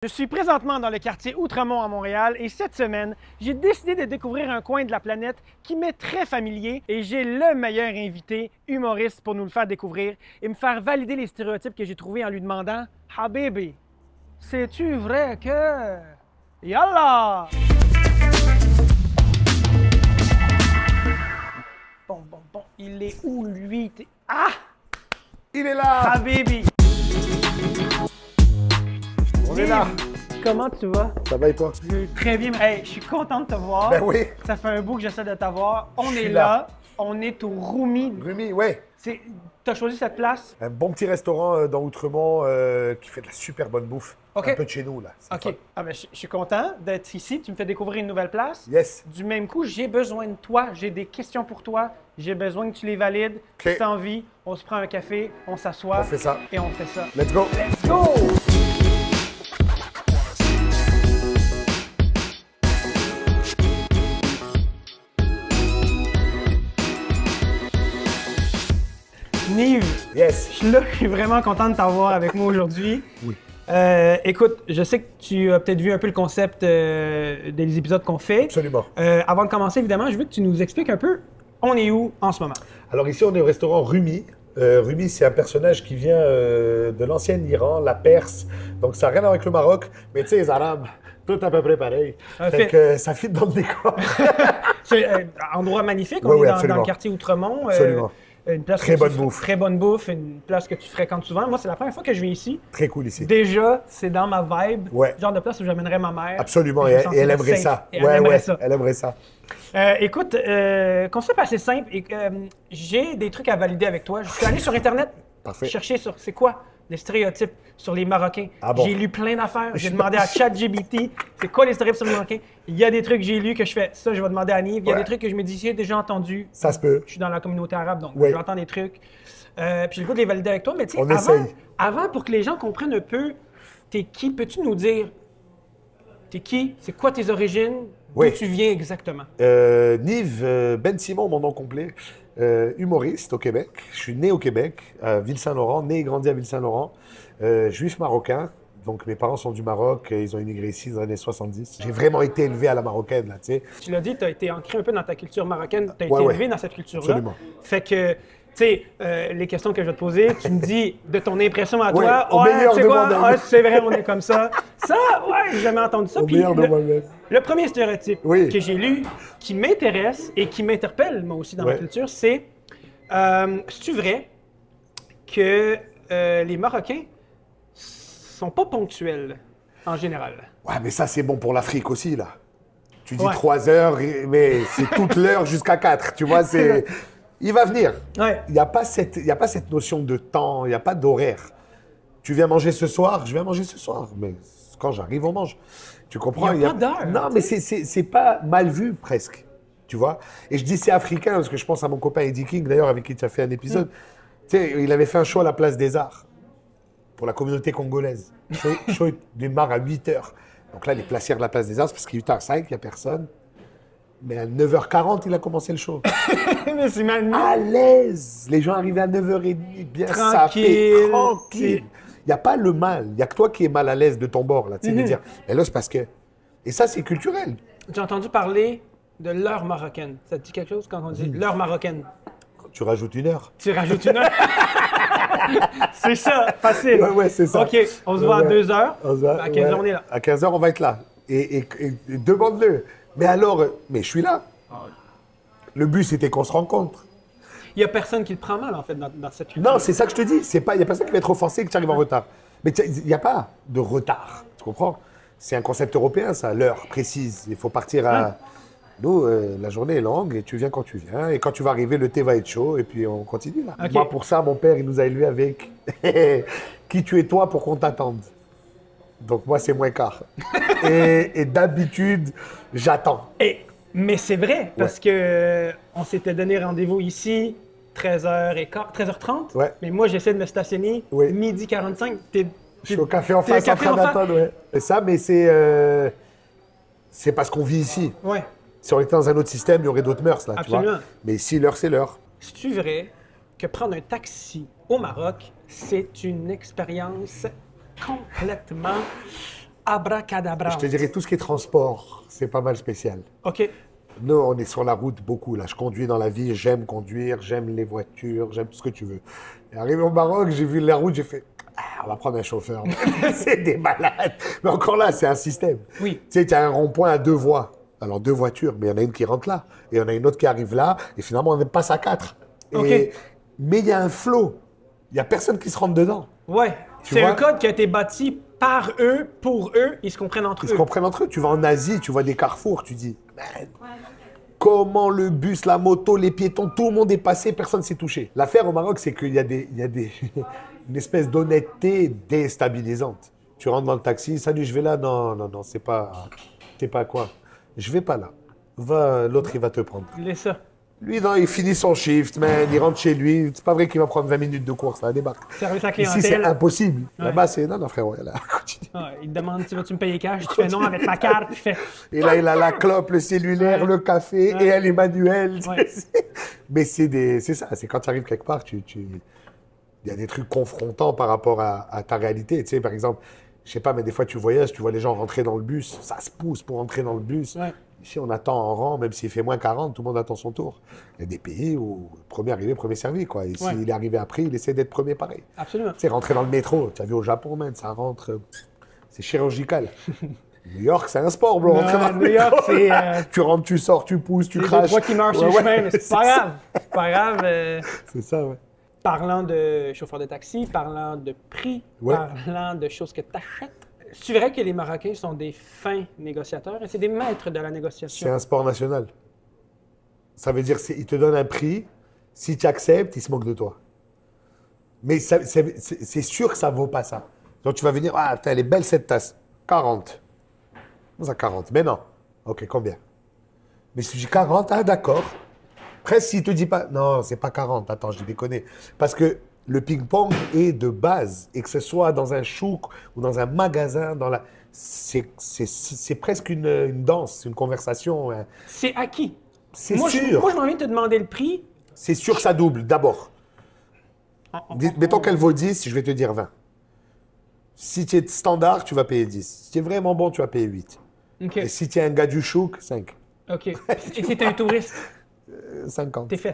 Je suis présentement dans le quartier Outremont à Montréal et cette semaine, j'ai décidé de découvrir un coin de la planète qui m'est très familier et j'ai le meilleur invité humoriste pour nous le faire découvrir et me faire valider les stéréotypes que j'ai trouvés en lui demandant « Habibi, c'est-tu vrai que... Yallah! » Bon, il est où lui? Ah! Il est là! Habibi! On est là! Comment tu vas? Ça va et toi? Très bien. Hey, je suis content de te voir. Ben oui! Ça fait un bout que j'essaie de t'avoir. On Je est suis là. là. On est au Rumi. Rumi, ouais. T'as choisi cette place? Un bon petit restaurant dans Outremont qui fait de la super bonne bouffe. OK. Un peu de chez nous, là. C'est OK. fun. Ah ben, je suis content d'être ici. Tu me fais découvrir une nouvelle place. Yes. Du même coup, j'ai besoin de toi. J'ai des questions pour toi. J'ai besoin que tu les valides. OK. Si t'as envie, on se prend un café, on s'assoit. On fait ça. Et on fait ça. Let's go! Let's go! Nive, Yes. je suis là, je suis vraiment content de t'avoir avec moi aujourd'hui. Oui. Écoute, je sais que tu as peut-être vu un peu le concept des épisodes qu'on fait. Absolument. Avant de commencer, évidemment, je veux que tu nous expliques un peu on est où en ce moment. Alors ici, on est au restaurant Rumi. Rumi, c'est un personnage qui vient de l'ancien Iran, la Perse. Donc ça n'a rien à voir avec le Maroc. Mais tu sais, les Arabes, tout à peu près pareil. Fait que ça fit dans le décor. C'est un endroit magnifique, on Oui, est oui, dans le quartier Outremont. Absolument. Une place Très bonne bouffe. Très bonne bouffe, une place que tu fréquentes souvent. Moi, c'est la première fois que je viens ici. Très cool ici. Déjà, c'est dans ma vibe. Ouais. Genre de place où j'amènerais ma mère. Absolument. Et Et je me elle sentirais aimerait safe. ça. Et elle aimerait ça. Elle aimerait ça. Écoute, concept assez simple. J'ai des trucs à valider avec toi. Je suis allé sur Internet Parfait. chercher sur c'est quoi les stéréotypes sur les Marocains. Ah bon? J'ai lu plein d'affaires. J'ai demandé à ChatGPT c'est quoi les stéréotypes sur les Marocains. Il y a des trucs que j'ai lus que je fais ça, je vais demander à Nive. Il y a Ouais. des trucs que je me dis j'ai déjà entendu. Ça se peut. Je suis dans la communauté arabe, donc Oui. j'entends des trucs. Puis j'ai le goût de les valider avec toi. Mais tu sais, On essaye. avant, pour que les gens comprennent un peu, t'es qui, peux-tu nous dire t'es qui, c'est quoi tes origines, Oui. d'où tu viens exactement? Nive Ben Simon, mon nom complet, humoriste au Québec. Je suis né au Québec, à Ville-Saint-Laurent, né et grandi à Ville-Saint-Laurent, juif marocain. Donc mes parents sont du Maroc, ils ont immigré ici dans les années 70. J'ai vraiment été élevé à la marocaine, là, tu sais. Tu l'as dit, tu as été ancré un peu dans ta culture marocaine, tu as Ouais, été ouais. élevé dans cette culture-là. Absolument. Fait que, tu sais, les questions que je vais te poser, tu me dis de ton impression à Ouais, toi, au meilleur tu sais de quoi, moi-même. ouais, c'est vrai, on est comme ça. Ça, ouais, j'ai jamais entendu ça. Au Puis meilleur de moi-même. le premier stéréotype Oui. que j'ai lu, qui m'intéresse et qui m'interpelle, moi aussi, dans ma Ouais. culture, c'est, c'est-tu vrai que les Marocains sont pas ponctuels en général? Ouais, mais ça, c'est bon pour l'Afrique aussi, là. Tu dis Ouais. 3 heures, mais c'est toute l'heure jusqu'à 4, tu vois, c'est... Il va venir. Ouais. Il n'y a pas cette notion de temps, il n'y a pas d'horaire. Tu viens manger ce soir, je viens manger ce soir. Mais quand j'arrive, on mange. Tu comprends? Il y a pas d'heure, Non, mais c'est pas mal vu, presque. Tu vois? Et je dis c'est africain, parce que je pense à mon copain Eddie King, d'ailleurs, avec qui tu as fait un épisode. Tu sais, il avait fait un show à la Place des Arts pour la communauté congolaise. Le show démarre à 8 h. Donc là, les placières de la Place des Arts, parce qu'il est 8h05, il n'y a personne. Mais à 9h40, il a commencé le show. Mais c'est mal. À l'aise. Les gens arrivaient à 9h30, bien Tranquille. sapés, tranquille. Il n'y a pas le mal. Il n'y a que toi qui es mal à l'aise de ton bord, là, tu sais, de dire. Mais là, c'est parce que... Et ça, c'est culturel. J'ai entendu parler de l'heure marocaine. Ça te dit quelque chose quand on dit l'heure marocaine? Quand tu rajoutes 1 heure. Tu rajoutes une heure? C'est ça, facile. Ouais, c'est ça. OK, on se voit à 2 heures. À 15 heures, on est là. À 15h, on va être là. Et demande-le. Mais alors, mais je suis là. Le but, c'était qu'on se rencontre. Il n'y a personne qui le prend mal, en fait, dans cette culture. Non, c'est ça que je te dis. Il n'y a personne qui va être offensé que tu arrives en retard. Mais il n'y a pas de retard. Tu comprends? C'est un concept européen, ça, l'heure précise. Il faut partir à... Nous, la journée est longue et tu viens quand tu viens. Et quand tu vas arriver, le thé va être chaud et puis on continue là. Ok. Moi, pour ça, mon père, il nous a élevés avec qui tu es toi pour qu'on t'attende. Donc moi, c'est moins quart. et d'habitude, j'attends. Mais c'est vrai, parce que on s'était donné rendez-vous ici, 13h30. Ouais. Mais moi, j'essaie de me stationner Oui. midi 45. Je suis au café en t'es au face en café train en face. d'attendre, ouais. Et ça, mais c'est parce qu'on vit ici. Ouais. Si on était dans un autre système, il y aurait d'autres mœurs, là, tu Absolument. vois. Mais ici, l'heure, c'est l'heure. C'est-tu vrai que prendre un taxi au Maroc, c'est une expérience complètement abracadabra. Je te dirais tout ce qui est transport, c'est pas mal spécial. OK. Nous, on est sur la route beaucoup, là. Je conduis dans la vie, j'aime conduire, j'aime les voitures, j'aime tout ce que tu veux. Et arrivé au Maroc, j'ai vu la route, j'ai fait, ah, on va prendre un chauffeur. C'est des malades. Mais encore là, c'est un système. Oui. Tu sais, tu as un rond-point à 2 voies. Alors, 2 voitures, mais il y en a une qui rentre là, et il y en a une autre qui arrive là, et finalement, on passe à 4. OK. Mais il y a un flow. Il n'y a personne qui se rentre dedans. Ouais. Tu C'est vois? un code qui a été bâti par eux, pour eux, ils se comprennent entre Ils eux. se comprennent entre eux. Tu vas en Asie, tu vois des carrefours, tu dis, man, comment le bus, la moto, les piétons, tout le monde est passé, personne ne s'est touché. L'affaire au Maroc, c'est qu'il y a une espèce d'honnêteté déstabilisante. Tu rentres dans le taxi, salut, je vais là. Non, non, non, c'est pas quoi. Je vais pas là. Va, l'autre, il va te prendre. Laisse ça. Lui, non, il finit son shift, man, il rentre chez lui. C'est pas vrai qu'il va prendre 20 minutes de course, là, débarque. Service à Ici, c'est clientèle. impossible. Ouais. Là-bas, c'est, non, non, frérot, là, continue. Ah, il te demande, vas-tu me payer cash? Tu fais non avec ma carte, tu fais... Et là, il a la clope, le cellulaire, Ouais. le café, Ouais. et elle est manuelle. Ouais. Mais c'est ça, c'est quand tu arrives quelque part, il y a des trucs confrontants par rapport à ta réalité. Tu sais, par exemple, je sais pas, mais des fois tu voyages, tu vois les gens rentrer dans le bus, ça se pousse pour entrer dans le bus. Ouais. Ici, on attend en rang, même s'il fait moins 40, tout le monde attend son tour. Il y a des pays où premier arrivé, premier servi, quoi. Et Ouais. s'il est arrivé après, il essaie d'être premier pareil. Absolument. Tu sais, rentrer dans le métro, tu as vu au Japon, man, ça rentre, c'est chirurgical. New York, c'est un sport, bro. Non, rentrer dans le New York, métro. c'est, Tu rentres, tu sors, tu pousses, tu C'est craches. toi qui meurs sur Ouais, le chemin, ouais, mais c'est pas grave. C'est pas grave. C'est ça, ouais. Parlant de chauffeur de taxi, parlant de prix, Ouais. parlant de choses que tu achètes, c'est vrai que les Marocains sont des fins négociateurs et c'est des maîtres de la C'est négociation. un sport national. Ça veut dire qu'ils te donnent un prix. Si tu acceptes, ils se moquent de toi. Mais c'est sûr que ça vaut pas ça. Donc tu vas venir, ah, putain, elle est belle cette tasse. 40. Comment ça, 40? Mais non. Ok, combien? Mais si tu dis 40, ah, d'accord. Presque s'il te dit pas, non, c'est pas 40. Attends, je déconne. Parce que le ping-pong est de base. Et que ce soit dans un chouk ou dans un magasin, c'est presque une danse, une conversation. C'est acquis. C'est Moi, sûr. moi, j'ai envie de te demander le prix. C'est sûr que ça double, d'abord. Mettons qu'elle vaut 10, je vais te dire 20. Si tu es standard, tu vas payer 10. Si tu es vraiment bon, tu vas payer 8. OK. Et si tu es un gars du chouk, 5. OK. Et si t'es un touriste, 50. t'es fait.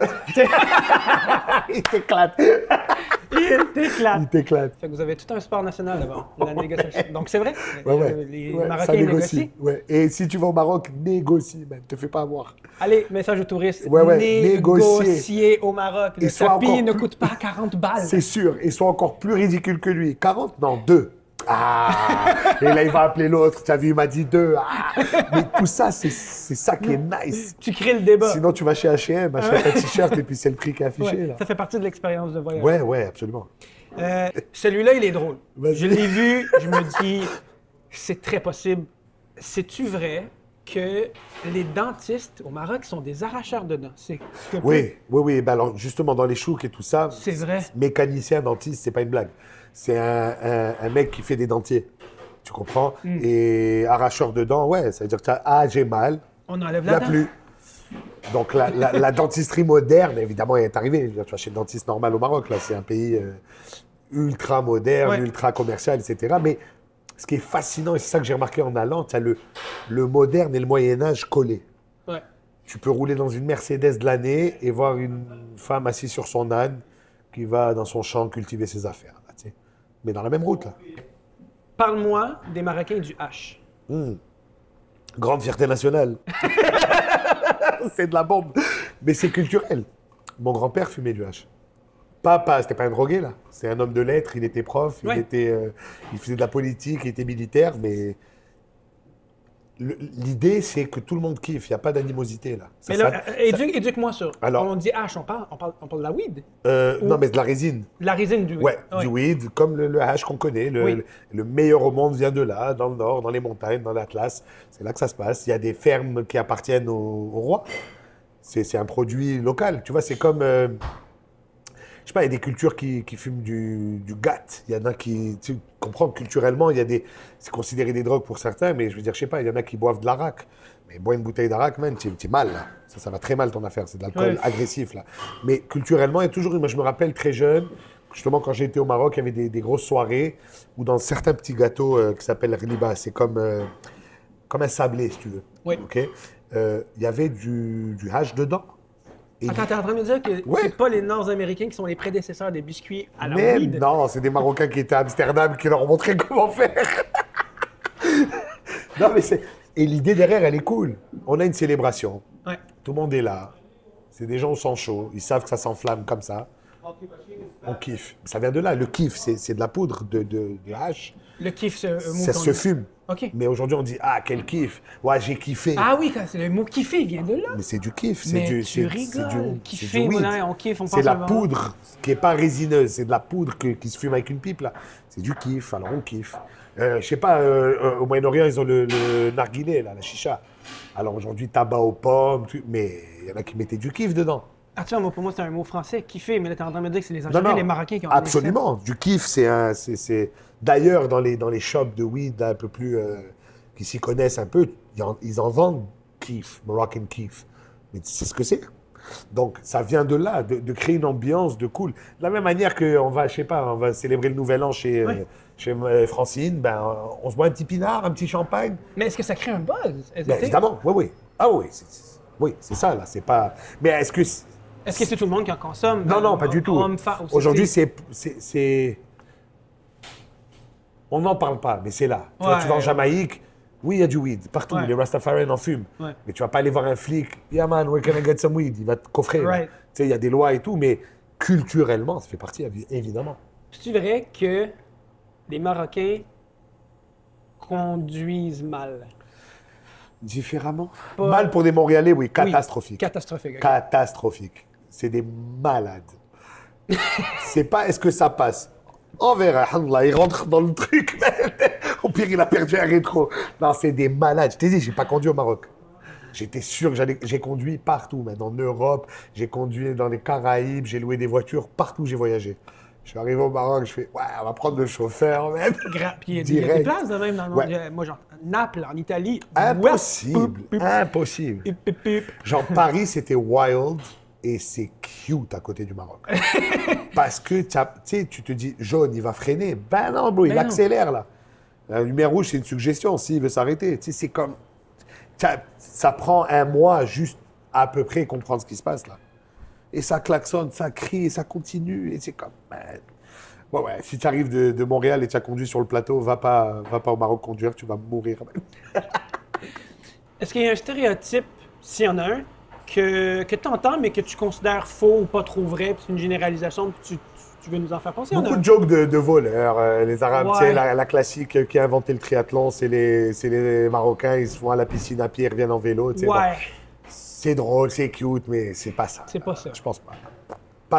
Il t'éclate. Il t'éclate. Il t'éclate. Fait que vous avez tout un sport national d'abord, la négociation. Donc c'est vrai, Ouais, ouais. les Ouais, ça Marocains négocie. négocient. Ouais. Et si tu vas au Maroc, négocie, man. Te fais pas avoir. Allez, message aux touristes. Ouais, ouais, Négocier au Maroc. Le Et sois tapis encore ne plus- coûte pas 40 balles. C'est sûr. Et soit encore plus ridicule que lui. 40? Non, 2. Ah! Et là, il va appeler l'autre. Tu as vu, il m'a dit 2. Ah! Mais tout ça, c'est ça qui est nice. Tu crées le débat. Sinon, tu vas chez H&M, achètes un t-shirt et puis c'est le prix qui est affiché. Ouais, Là. ça fait partie de l'expérience de voyage. Ouais, ouais, absolument. Celui-là, il est drôle. Vas-y. Je l'ai vu, je me dis, c'est très possible. C'est-tu vrai que les dentistes au Maroc sont des arracheurs de dents? Oui, oui, oui. Ben alors, justement, dans les chouks et tout ça, C'est vrai. mécanicien, dentiste, c'est pas une blague. C'est un mec qui fait des dentiers. Tu comprends? Et arracheur de dents, ouais, ça veut dire que tu as, ah, j'ai mal, On enlève il n'y la a dent. plus. Donc, la dentisterie moderne, évidemment, est arrivée. Tu vas chez le dentiste normal au Maroc, là, c'est un pays ultra moderne, Ouais. ultra commercial, etc. Mais ce qui est fascinant, et c'est ça que j'ai remarqué en allant, tu as le moderne et le Moyen-Âge collés. Ouais. Tu peux rouler dans une Mercedes de l'année et voir une femme assise sur son âne qui va dans son champ cultiver ses affaires. Là, tu sais. Mais dans la même route, là. Parle-moi des Marocains du H. Grande fierté nationale. C'est de la bombe. Mais c'est culturel. Mon grand-père fumait du hache. C'était pas un drogué, là. C'est un homme de lettres, il était prof, Ouais. il faisait de la politique, il était militaire, mais l'idée, c'est que tout le monde kiffe, il n'y a pas d'animosité, là. Mais là, éduque-moi sur. Alors- on dit H, on parle de la weed. Non, mais de la résine. La résine du weed. Ouais, du weed, comme le hash qu'on connaît. Oui. Le meilleur au monde vient de là, dans le nord, dans les montagnes, dans l'Atlas. C'est là que ça se passe. Il y a des fermes qui appartiennent au roi. C'est un produit local. Tu vois, c'est comme... je sais pas, il y a des cultures qui fument du gat. Il y en a qui... Tu comprends, culturellement, c'est considéré des drogues pour certains, mais je veux dire, je sais pas, il y en a qui boivent de l'arak. Mais boire une bouteille d'arak, man, t'es mal, là. Ça va très mal, ton affaire. C'est de l'alcool Ouais. agressif, là. Mais culturellement, il y a toujours eu... Moi, je me rappelle, très jeune, Justement, quand j'ai été au Maroc, il y avait des grosses soirées où dans certains petits gâteaux qui s'appellent riba, c'est comme un sablé, si tu veux. Oui. Ok. Il y avait du hash dedans. Et Attends, t'es en train de me dire que Ouais. c'est pas les Nord-Américains qui sont les prédécesseurs des biscuits à la Même weed? non, c'est des Marocains qui étaient à Amsterdam qui leur ont montré comment faire. Non, mais c'est... Et l'idée derrière, elle est cool. On a une célébration. Ouais. Tout le monde est là. C'est des gens au sang chaud. Ils savent que ça s'enflamme comme ça. On kiffe. Ça vient de là. Le kiff, c'est de la poudre de hache. Le kiff, c'est un mot Ça qu'on se dit. fume. OK. Mais aujourd'hui, on dit ah, quel kiff. Ouais, j'ai kiffé. Ah oui, c'est le mot kiffer vient de là. Mais c'est du kiff. C'est Mais du, tu c'est rigoles. du Kiffer, weed. voilà, on kiffe, on C'est pense la à vraiment. poudre qui n'est pas résineuse. C'est de la poudre qui se fume avec une pipe, là. C'est du kiff. Alors, on kiffe. Je sais pas, au Moyen-Orient, ils ont le narguilé, là, la chicha. Alors aujourd'hui, tabac aux pommes, mais il y en a qui mettaient du kiff dedans. Ah, tu vois, pour moi, c'est un mot français, kiffer, mais là, t'es en train de me dire que c'est les Non, Algériens, non, les Marocains qui ont amené ça. absolument. Du kiff, c'est... D'ailleurs, dans les shops de weed un peu plus... qui s'y connaissent un peu, ils en vendent kiff, Moroccan kiff. Mais tu sais ce que c'est? Donc, ça vient de là, de créer une ambiance de cool. De la même manière qu'on va, je sais pas, on va célébrer le Nouvel An chez Francine, ben, on se boit un petit pinard, un petit champagne. Mais est-ce que ça crée un buzz? Ben, évidemment, oui, oui. Ah oui, oui, c'est ça, là, c'est pas... Mais est-ce que... Est-ce que c'est tout le monde qui en consomme? Non, non, pas du tout. Aujourd'hui, c'est... On n'en parle pas, mais c'est là. Tu vois, tu vas en Jamaïque, oui, il y a du weed, partout. Ouais. Les Rastafarians en fument. Ouais. Mais tu vas pas aller voir un flic, yeah man, where can I get some weed? Il va te coffrer. là. Right. Tu sais, il y a des lois et tout, mais culturellement, ça fait partie, évidemment. C'est vrai que les Marocains conduisent mal? Différemment? Pas- Mal pour des Montréalais, oui, catastrophique. Catastrophique. ok. Catastrophique. C'est des malades. C'est pas est-ce que ça passe. On verra, alhamdoulilah, il rentre dans le truc. Au pire, il a perdu un rétro. Non, c'est des malades. Je t'ai dit, j'ai pas conduit au Maroc. J'étais sûr que j'ai conduit partout, même en Europe, j'ai conduit dans les Caraïbes, j'ai loué des voitures partout où j'ai voyagé. Je suis arrivé au Maroc, je fais, ouais, on va prendre le chauffeur même. Puis il y a des places de même dans le monde. Ouais. Moi, genre, Naples, en Italie. Impossible, Ouais. impossible. Pip, pip, pip. Genre, Paris, c'était wild et c'est cute à côté du Maroc. Parce que, tu sais, tu te dis, jaune, il va freiner. Ben non, bro, il Ben non. accélère, là. La lumière rouge, c'est une suggestion, s'il veut s'arrêter. Tu sais, c'est comme... Ça prend un mois juste à peu près comprendre ce qui se passe, là. Et ça klaxonne, ça crie, et ça continue, et c'est comme... Man. Bon, ouais, si tu arrives de Montréal et tu as conduit sur le plateau, va pas au Maroc conduire, tu vas mourir. Est-ce qu'il y a un stéréotype, s'il y en a un, que tu entends, mais que tu considères faux ou pas trop vrai, puis c'est une généralisation, puis tu veux nous en faire penser? Beaucoup de jokes de voleurs. Les Arabes, tu sais, Ouais. la classique qui a inventé le triathlon, c'est les Marocains, ils se vont à la piscine à pied, ils reviennent en vélo. Tu sais, Ouais, bon, c'est drôle, c'est cute, mais c'est pas ça. c'est pas ça. Je pense pas.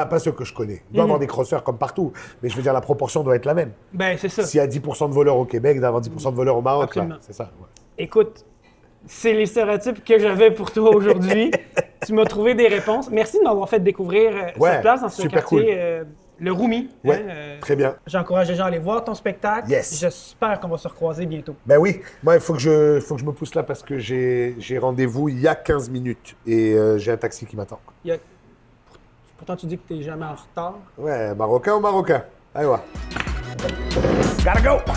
Pas ceux que je connais. Il doit y avoir des crosseurs comme partout, mais je veux dire, la proportion doit être la même. Ben, c'est ça. S'il y a 10% de voleurs au Québec, il doit y avoir 10% de voleurs au Maroc. Absolument. Là. C'est ça. Ouais. Écoute, c'est les stéréotypes que j'avais pour toi aujourd'hui. Tu m'as trouvé des réponses. Merci de m'avoir fait découvrir Ouais, cette place dans ce super quartier, le Roumi. Ouais, très bien. J'encourage les gens à aller voir ton spectacle. Yes. J'espère qu'on va se recroiser bientôt. Ben oui, moi, il faut que je me pousse là parce que j'ai rendez-vous il y a 15 minutes et j'ai un taxi qui m'attend. Pourtant, tu dis que tu n'es jamais en retard. Ouais, Marocain ou Marocain? Allez, ouais. Gotta go!